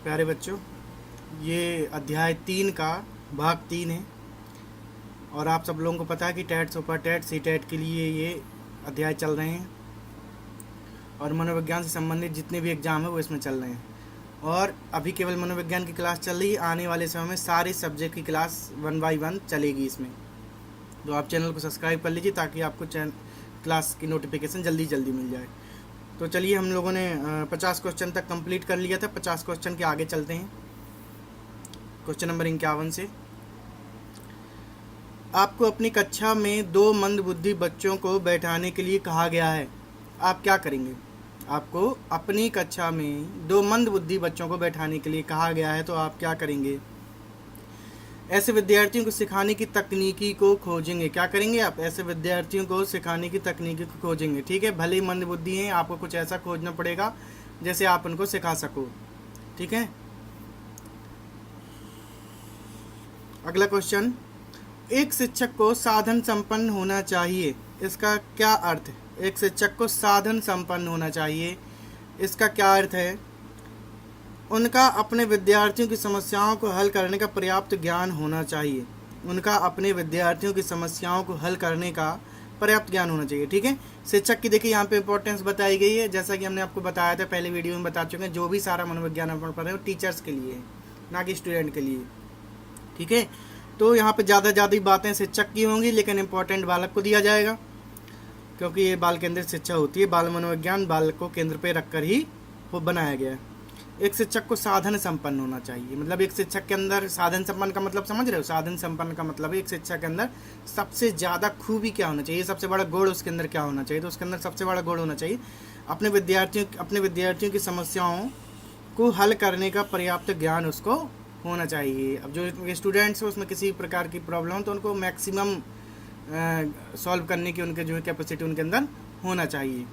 प्यारे बच्चों, ये अध्याय 3 का भाग 3 है और आप सब लोगों को पता है कि TET, super TET, C TET के लिए ये अध्याय चल रहे हैं और मनोविज्ञान से संबंधित जितने भी एग्ज़ाम है वो इसमें चल रहे हैं। और अभी केवल मनोविज्ञान की क्लास चल रही है, आने वाले समय में सारे सब्जेक्ट की क्लास 1 बाय 1 चलेगी इसमें। तो आप चैनल को सब्सक्राइब कर लीजिए ताकि आपको क्लास की नोटिफिकेशन जल्दी मिल जाए। तो चलिए, हम लोगों ने 50 क्वेश्चन तक कंप्लीट कर लिया था। 50 क्वेश्चन के आगे चलते हैं। क्वेश्चन नंबर 51 से, आपको अपनी कक्षा में 2 मंदबुद्धि बच्चों को बैठाने के लिए कहा गया है, आप क्या करेंगे? आपको अपनी कक्षा में 2 मंदबुद्धि बच्चों को बैठाने के लिए कहा गया है, तो आप क्या करेंगे? ऐसे विद्यार्थियों को सिखाने की तकनीकी को खोजेंगे। क्या करेंगे आप? ऐसे विद्यार्थियों को सिखाने की तकनीकी को खोजेंगे। ठीक है, भले ही मंदबुद्धि हैं, आपको कुछ ऐसा खोजना पड़ेगा जैसे आप उनको सिखा सको। ठीक है, अगला क्वेश्चन, एक शिक्षक को साधन संपन्न होना चाहिए, इसका क्या अर्थ है? एक शिक्षक को साधन संपन्न होना चाहिए, इसका क्या अर्थ है? उनका अपने विद्यार्थियों की समस्याओं को हल करने का पर्याप्त ज्ञान होना चाहिए। उनका अपने विद्यार्थियों की समस्याओं को हल करने का पर्याप्त ज्ञान होना चाहिए। ठीक है, शिक्षक की देखिए यहाँ पे इंपॉर्टेंस बताई गई है। जैसा कि हमने आपको बताया था, पहले वीडियो में बता चुके हैं, जो भी सारा मनोविज्ञान अपन पढ़ रहे हैं वो टीचर्स के लिए है, ना कि स्टूडेंट के लिए। ठीक है, तो यहाँ पे ज़्यादा बातें शिक्षक की होंगी, लेकिन इंपॉर्टेंट बालक को दिया जाएगा, क्योंकि ये बाल केंद्रित शिक्षा होती है। बाल मनोविज्ञान बालक को केंद्र पे रखकर ही वो बनाया गया है। एक शिक्षक को साधन संपन्न होना चाहिए, मतलब एक शिक्षक के अंदर साधन संपन्न का मतलब समझ रहे हो? साधन संपन्न का मतलब एक शिक्षक के अंदर सबसे ज़्यादा खूबी क्या होना चाहिए, सबसे बड़ा गुण उसके अंदर क्या होना चाहिए? तो उसके अंदर सबसे बड़ा गुण होना चाहिए अपने विद्यार्थियों की समस्याओं को हल करने का पर्याप्त ज्ञान उसको होना चाहिए। अब जो स्टूडेंट्स हैं उसमें किसी प्रकार की प्रॉब्लम हो तो उनको मैक्सिमम सॉल्व करने की उनके जो है कैपेसिटी उनके अंदर होना चाहिए।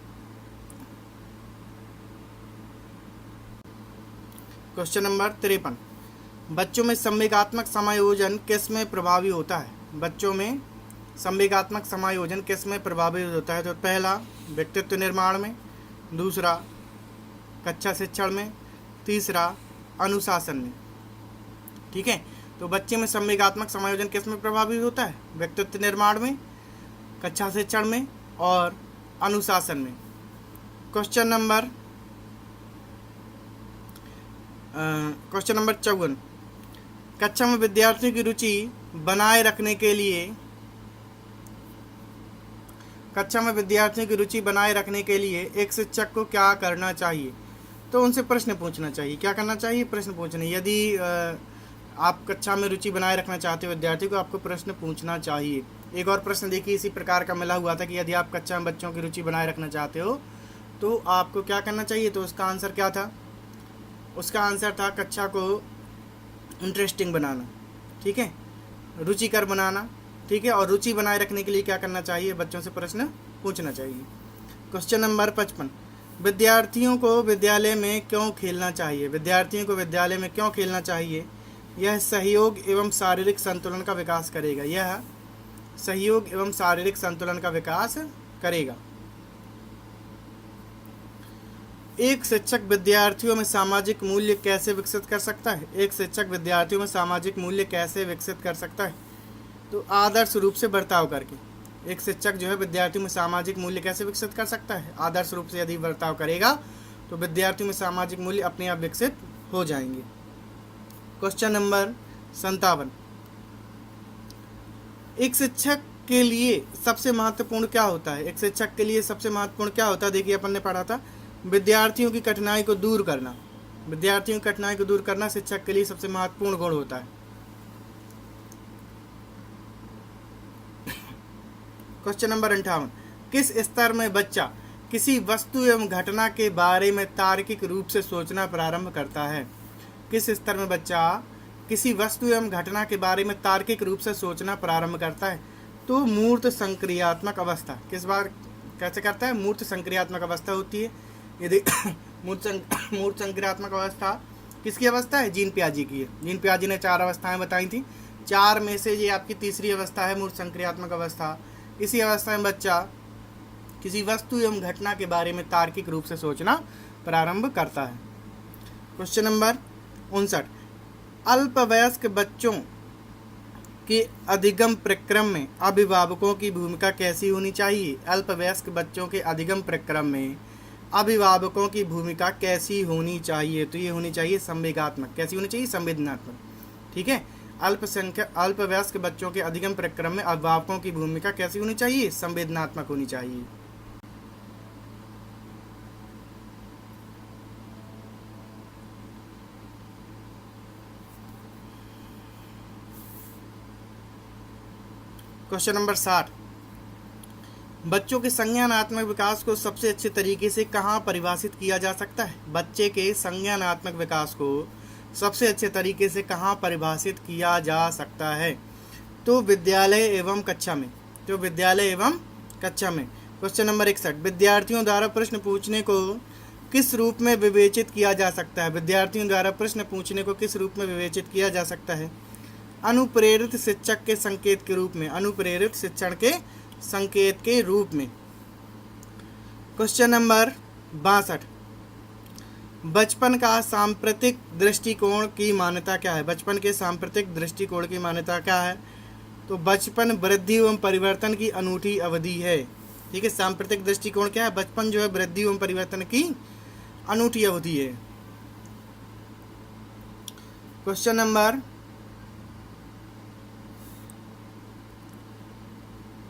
क्वेश्चन नंबर 53, बच्चों में संवेगात्मक समायोजन किस में प्रभावी होता है? बच्चों में संवेगात्मक समायोजन किस में प्रभावी होता है? तो पहला, व्यक्तित्व निर्माण में, दूसरा कक्षा शिक्षण में, तीसरा अनुशासन में। ठीक है, तो बच्चे में संवेगात्मक समायोजन किस में प्रभावी होता है? व्यक्तित्व निर्माण में, कक्षा शिक्षण में और अनुशासन में। क्वेश्चन नंबर 54, कक्षा में विद्यार्थियों की रुचि बनाए रखने के लिए एक शिक्षक को क्या करना चाहिए? तो उनसे प्रश्न पूछना चाहिए। क्या करना चाहिए? प्रश्न पूछने। यदि आप कक्षा में रुचि बनाए रखना चाहते हो विद्यार्थी को, आपको प्रश्न पूछना चाहिए। एक और प्रश्न देखिए इसी प्रकार का मिला हुआ था कि यदि आप कक्षा में बच्चों की रुचि बनाए रखना चाहते हो तो आपको क्या करना चाहिए? तो उसका आंसर क्या था? उसका आंसर था कक्षा को इंटरेस्टिंग बनाना। ठीक है, रुचिकर बनाना। ठीक है, और रुचि बनाए रखने के लिए क्या करना चाहिए? बच्चों से प्रश्न पूछना चाहिए। क्वेश्चन नंबर 55, विद्यार्थियों को विद्यालय में क्यों खेलना चाहिए? विद्यार्थियों को विद्यालय में क्यों खेलना चाहिए? यह सहयोग एवं शारीरिक संतुलन का विकास करेगा। यह सहयोग एवं शारीरिक संतुलन का विकास करेगा। एक शिक्षक विद्यार्थियों में सामाजिक मूल्य कैसे विकसित कर सकता है? एक शिक्षक विद्यार्थियों में सामाजिक मूल्य कैसे विकसित कर सकता है? तो आदर्श रूप से बर्ताव करके। एक शिक्षक जो है विद्यार्थियों में सामाजिक मूल्य कैसे विकसित कर सकता है? आदर्श रूप से यदि बर्ताव करेगा तो विद्यार्थियों में सामाजिक मूल्य अपने आप विकसित हो जाएंगे। क्वेश्चन नंबर 57, एक शिक्षक के लिए सबसे महत्वपूर्ण क्या होता है? एक शिक्षक के लिए सबसे महत्वपूर्ण क्या होता है? देखिए, अपन ने पढ़ा था विद्यार्थियों की कठिनाई को दूर करना। विद्यार्थियों की कठिनाई को दूर करना शिक्षक के लिए सबसे महत्वपूर्ण गुण होता है। क्वेश्चन नंबर 58, किस स्तर में बच्चा किसी वस्तु एवं घटना के बारे में तार्किक रूप से सोचना प्रारंभ करता है? किस स्तर में बच्चा किसी वस्तु एवं घटना के बारे में तार्किक रूप से सोचना प्रारंभ करता है? तो मूर्त संक्रियात्मक अवस्था। किस बार कैसे करता है? मूर्त संक्रियात्मक अवस्था होती है। यदि मूर्त संक्रियात्मक अवस्था किसकी अवस्था है? जीन पियाजे की है। जीन पियाजे ने 4 अवस्थाएं बताई थी, 4 में से ये आपकी तीसरी अवस्था है, मूर्त संक्रियात्मक अवस्था। इसी अवस्था में बच्चा किसी वस्तु एवं घटना के बारे में तार्किक रूप से सोचना प्रारंभ करता है। क्वेश्चन नंबर 59, अल्पवयस्क बच्चों के अधिगम प्रक्रम में अभिभावकों की भूमिका कैसी होनी चाहिए? अल्पवयस्क बच्चों के अधिगम प्रक्रम में अभिभावकों की भूमिका कैसी होनी चाहिए? तो ये होनी चाहिए संवेगात्मक। कैसी होनी चाहिए? संवेदनात्मक। ठीक है, अल्पवयस्क बच्चों के अधिगम प्रक्रम में अभिभावकों की भूमिका कैसी होनी चाहिए? संवेदनात्मक होनी चाहिए। क्वेश्चन नंबर 60, बच्चों के संज्ञानात्मक विकास को सबसे अच्छे तरीके से कहाँ परिभाषित किया जा सकता है? बच्चे के संज्ञानात्मक विकास को सबसे अच्छे तरीके से कहाँ परिभाषित किया जा सकता है? तो विद्यालय एवं कक्षा में। तो विद्यालय एवं कक्षा में। क्वेश्चन नंबर 61, विद्यार्थियों द्वारा प्रश्न पूछने को किस रूप में विवेचित किया जा सकता है? विद्यार्थियों द्वारा प्रश्न पूछने को किस रूप में विवेचित किया जा सकता है? अनुप्रेरित शिक्षक के संकेत के रूप में। अनुप्रेरित शिक्षण के संकेत के रूप में। क्वेश्चन नंबर 62, बचपन का सांप्रतिक दृष्टिकोण की मान्यता क्या है? बचपन के सांप्रतिक दृष्टिकोण की मान्यता क्या है? तो बचपन वृद्धि एवं परिवर्तन की अनूठी अवधि है। ठीक है, सांप्रतिक दृष्टिकोण क्या है? बचपन जो है वृद्धि एवं परिवर्तन की अनूठी अवधि है। क्वेश्चन नंबर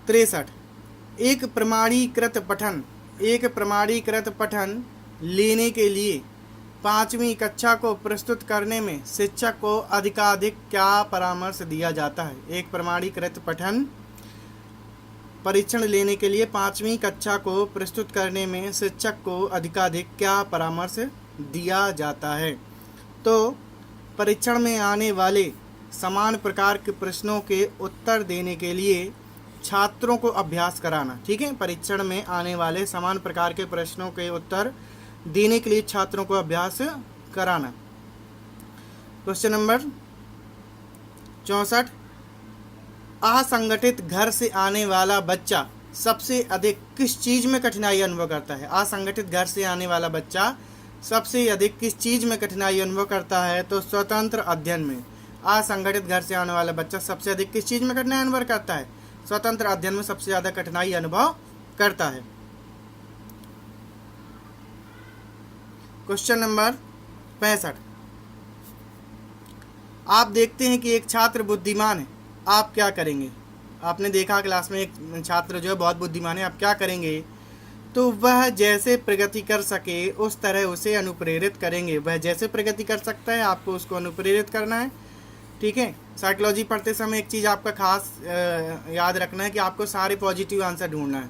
63, एक प्रमाणीकृत पठन लेने के लिए 5वीं कक्षा को प्रस्तुत करने में शिक्षक को अधिकाधिक क्या परामर्श दिया जाता है? एक प्रमाणीकृत पठन परीक्षण लेने के लिए 5वीं कक्षा को प्रस्तुत करने में शिक्षक को अधिकाधिक क्या परामर्श दिया जाता है? तो परीक्षण में आने वाले समान प्रकार के प्रश्नों के उत्तर देने के लिए छात्रों को अभ्यास कराना। ठीक है, परीक्षण में आने वाले समान प्रकार के प्रश्नों के उत्तर देने के लिए छात्रों को अभ्यास कराना। क्वेश्चन नंबर 64, असंगठित घर से आने वाला बच्चा सबसे अधिक किस चीज़ में कठिनाई अनुभव करता है? असंगठित घर से आने वाला बच्चा सबसे अधिक किस चीज़ में कठिनाई अनुभव करता है? तो स्वतंत्र अध्ययन में। असंगठित घर से आने वाला बच्चा सबसे अधिक किस चीज़ में कठिनाई अनुभव करता है? स्वतंत्र अध्ययन में सबसे ज़्यादा कठिनाई अनुभव करता है। क्वेश्चन नंबर 65, आप देखते हैं कि एक छात्र बुद्धिमान है, आप क्या करेंगे? आपने देखा क्लास में एक छात्र जो है बहुत बुद्धिमान है, आप क्या करेंगे? तो वह जैसे प्रगति कर सके उस तरह उसे अनुप्रेरित करेंगे। वह जैसे प्रगति कर सकता है आपको उसको अनुप्रेरित करना है। ठीक है, साइकोलॉजी पढ़ते समय एक चीज़ आपका खास याद रखना है कि आपको सारे पॉजिटिव आंसर ढूंढना है।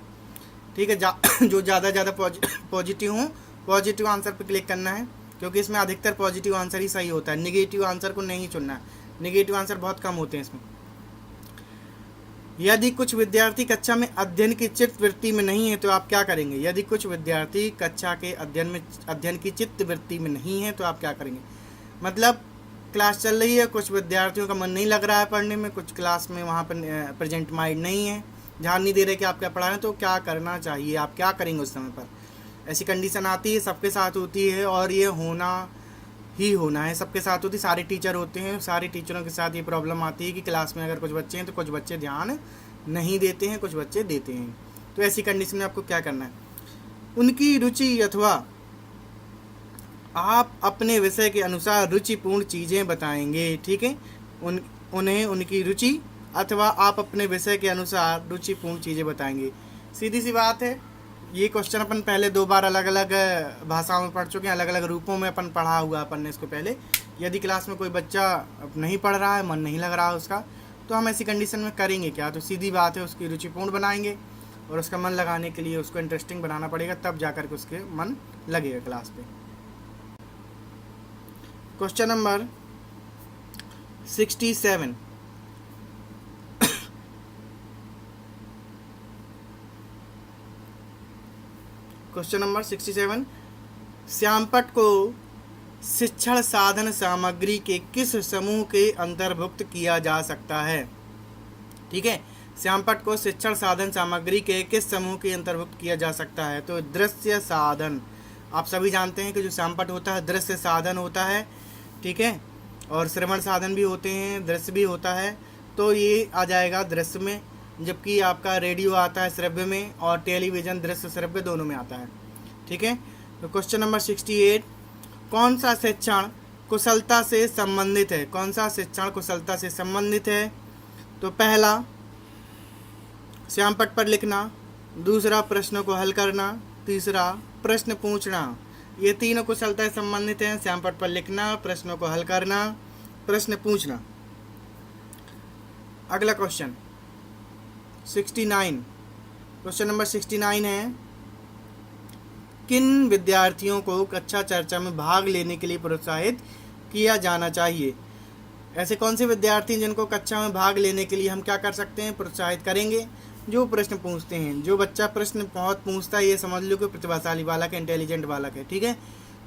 ठीक है, जो ज़्यादा पॉजिटिव हों पॉजिटिव आंसर पर क्लिक करना है, क्योंकि इसमें अधिकतर पॉजिटिव आंसर ही सही होता है। नेगेटिव आंसर को नहीं चुनना है, नेगेटिव आंसर बहुत कम होते हैं इसमें। यदि कुछ विद्यार्थी कक्षा में अध्ययन की चित्त वृत्ति में नहीं है तो आप क्या करेंगे? यदि कुछ विद्यार्थी कक्षा के अध्ययन की चित्त वृत्ति में नहीं है तो आप क्या करेंगे? मतलब क्लास चल रही है, कुछ विद्यार्थियों का मन नहीं लग रहा है पढ़ने में, कुछ क्लास में वहाँ पर प्रेजेंट माइंड नहीं है, ध्यान नहीं दे रहे कि आप क्या पढ़ा रहे हैं, तो क्या करना चाहिए? आप क्या करेंगे उस समय पर? ऐसी कंडीशन आती है, सबके साथ होती है और ये होना ही होना है, सबके साथ होती है। सारे टीचर होते हैं, सारे टीचरों के साथ ये प्रॉब्लम आती है कि क्लास में अगर कुछ बच्चे हैं तो कुछ बच्चे ध्यान नहीं देते हैं, कुछ बच्चे देते हैं। तो ऐसी कंडीशन में आपको क्या करना है? उनकी रुचि अथवा आप अपने विषय के अनुसार रुचिपूर्ण चीज़ें बताएंगे। ठीक है, उन्हें उनकी रुचि अथवा आप अपने विषय के अनुसार रुचिपूर्ण चीज़ें बताएंगे। सीधी सी बात है, ये क्वेश्चन अपन पहले 2 बार अलग अलग भाषाओं में पढ़ चुके हैं, अलग अलग रूपों में अपन पढ़ा हुआ अपन ने इसको पहले। यदि क्लास में कोई बच्चा नहीं पढ़ रहा है, मन नहीं लग रहा है उसका, तो हम ऐसी कंडीशन में करेंगे क्या? तो सीधी बात है, उसकी रुचिपूर्ण बनाएंगे और उसका मन लगाने के लिए उसको इंटरेस्टिंग बनाना पड़ेगा, तब जाकर के उसके मन लगेगा क्लास पे। क्वेश्चन नंबर 67, क्वेश्चन नंबर 67, श्यामपट्ट को शिक्षण साधन सामग्री के किस समूह के अंतर्भुक्त किया जा सकता है? ठीक है, श्यामपट्ट को शिक्षण साधन सामग्री के किस समूह के अंतर्भुक्त किया जा सकता है? तो दृश्य साधन। आप सभी जानते हैं कि जो श्यामपट्ट होता है दृश्य साधन होता है। ठीक है, और श्रवण साधन भी होते हैं, दृश्य भी होता है, तो ये आ जाएगा दृश्य में, जबकि आपका रेडियो आता है श्रव्य में, और टेलीविज़न दृश्य श्रव्य दोनों में आता है। ठीक है, तो क्वेश्चन नंबर 68, कौन सा शिक्षण कुशलता से संबंधित है? कौन सा शिक्षण कुशलता से संबंधित है? तो पहला श्यामपट्ट पर लिखना, दूसरा प्रश्नों को हल करना, तीसरा प्रश्न पूछना। ये तीनों कुशलता से संबंधित हैं, श्यामपट्ट पर लिखना, प्रश्नों को हल करना, प्रश्न पूछना। अगला क्वेश्चन 69, क्वेश्चन नंबर 69 है, किन विद्यार्थियों को कक्षा चर्चा में भाग लेने के लिए प्रोत्साहित किया जाना चाहिए? ऐसे कौन से विद्यार्थी जिनको कक्षा में भाग लेने के लिए हम क्या कर सकते हैं, प्रोत्साहित करेंगे? जो प्रश्न पूछते हैं। जो बच्चा प्रश्न बहुत पूछता है, ये समझ लो कि प्रतिभाशाली बालक है, इंटेलिजेंट बालक है। ठीक है,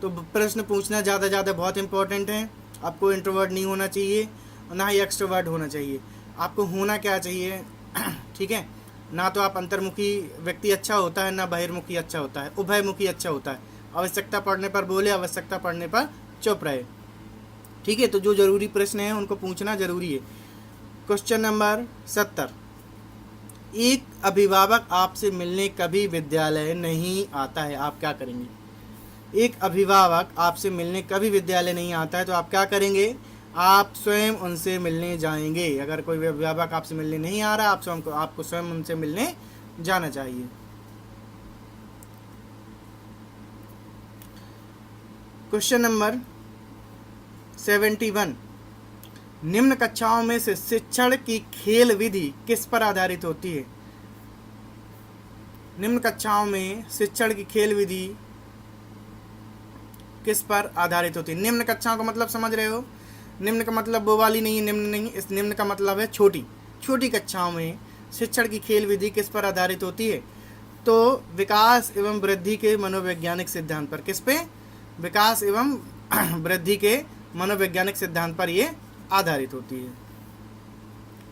तो प्रश्न पूछना ज़्यादा बहुत इंपॉर्टेंट है। आपको इंट्रोवर्ट नहीं होना चाहिए, ना ही एक्सट्रोवर्ट होना चाहिए। आपको होना क्या चाहिए? ठीक है, ना तो आप अंतर्मुखी व्यक्ति अच्छा होता है, ना बहिर्मुखी अच्छा होता है, उभयमुखी अच्छा होता है। आवश्यकता पड़ने पर बोले, आवश्यकता पड़ने पर चुप रहे। ठीक है, तो जो जरूरी प्रश्न है उनको पूछना जरूरी है। क्वेश्चन नंबर 70, एक अभिभावक आपसे मिलने कभी विद्यालय नहीं आता है, आप क्या करेंगे? एक अभिभावक आपसे मिलने कभी विद्यालय नहीं आता है, तो आप क्या करेंगे? आप स्वयं उनसे मिलने जाएंगे। अगर कोई अभिभावक आपसे मिलने नहीं आ रहा, आपको स्वयं उनसे मिलने जाना चाहिए। क्वेश्चन नंबर 71, निम्न कक्षाओं में से शिक्षण की खेल विधि किस पर आधारित होती है? निम्न कक्षाओं में शिक्षण की खेल विधि किस पर आधारित होती है? निम्न कक्षाओं का मतलब समझ रहे हो? निम्न का मतलब वो वाली नहीं है, निम्न नहीं, इस निम्न का मतलब है छोटी कक्षाओं में शिक्षण की खेल विधि किस पर आधारित होती है? तो विकास एवं वृद्धि के मनोवैज्ञानिक सिद्धांत पर। किस पे? विकास एवं वृद्धि के मनोवैज्ञानिक सिद्धांत पर ये आधारित होती है।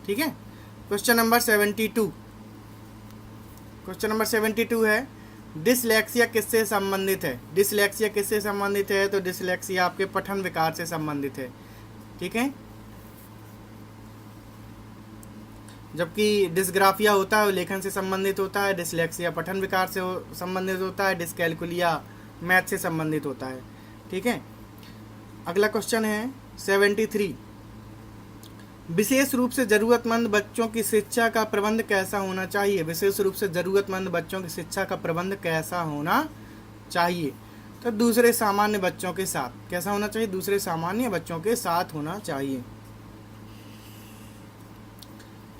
ठीक है, क्वेश्चन नंबर 72, क्वेश्चन नंबर 72 है, डिसलेक्सिया किससे संबंधित है? डिसलेक्सिया किससे संबंधित है? तो डिसलेक्सिया आपके पठन विकार से संबंधित है। ठीक है, जबकि डिस्ग्राफिया होता है वो लेखन से संबंधित होता है, डिसलेक्सिया पठन विकार से संबंधित होता है, डिसकैलकुलिया मैथ से संबंधित होता है। ठीक है, अगला क्वेश्चन है 73, विशेष रूप से ज़रूरतमंद बच्चों की शिक्षा का प्रबंध कैसा होना चाहिए? विशेष रूप से ज़रूरतमंद बच्चों की शिक्षा का प्रबंध कैसा होना चाहिए? तो दूसरे सामान्य बच्चों के साथ। कैसा होना चाहिए? दूसरे सामान्य बच्चों के साथ होना चाहिए।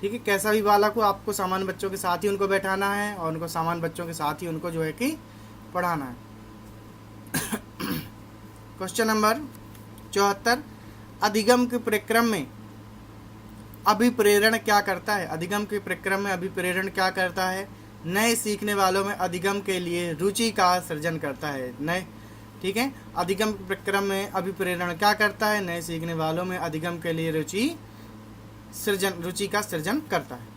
ठीक है, कैसा भी बालक हो, आपको सामान्य बच्चों के साथ ही उनको बैठाना है, और उनको सामान्य बच्चों के साथ ही उनको जो है कि पढ़ाना है। क्वेश्चन नंबर 74, अधिगम के प्रक्रम में अभिप्रेरण क्या करता है? अधिगम के प्रक्रम में अभिप्रेरण क्या करता है? नए सीखने वालों में अधिगम के लिए रुचि का सृजन करता है। नए, ठीक है, अधिगम के प्रक्रम में अभिप्रेरण क्या करता है? नए सीखने वालों में अधिगम के लिए रुचि का सृजन करता है।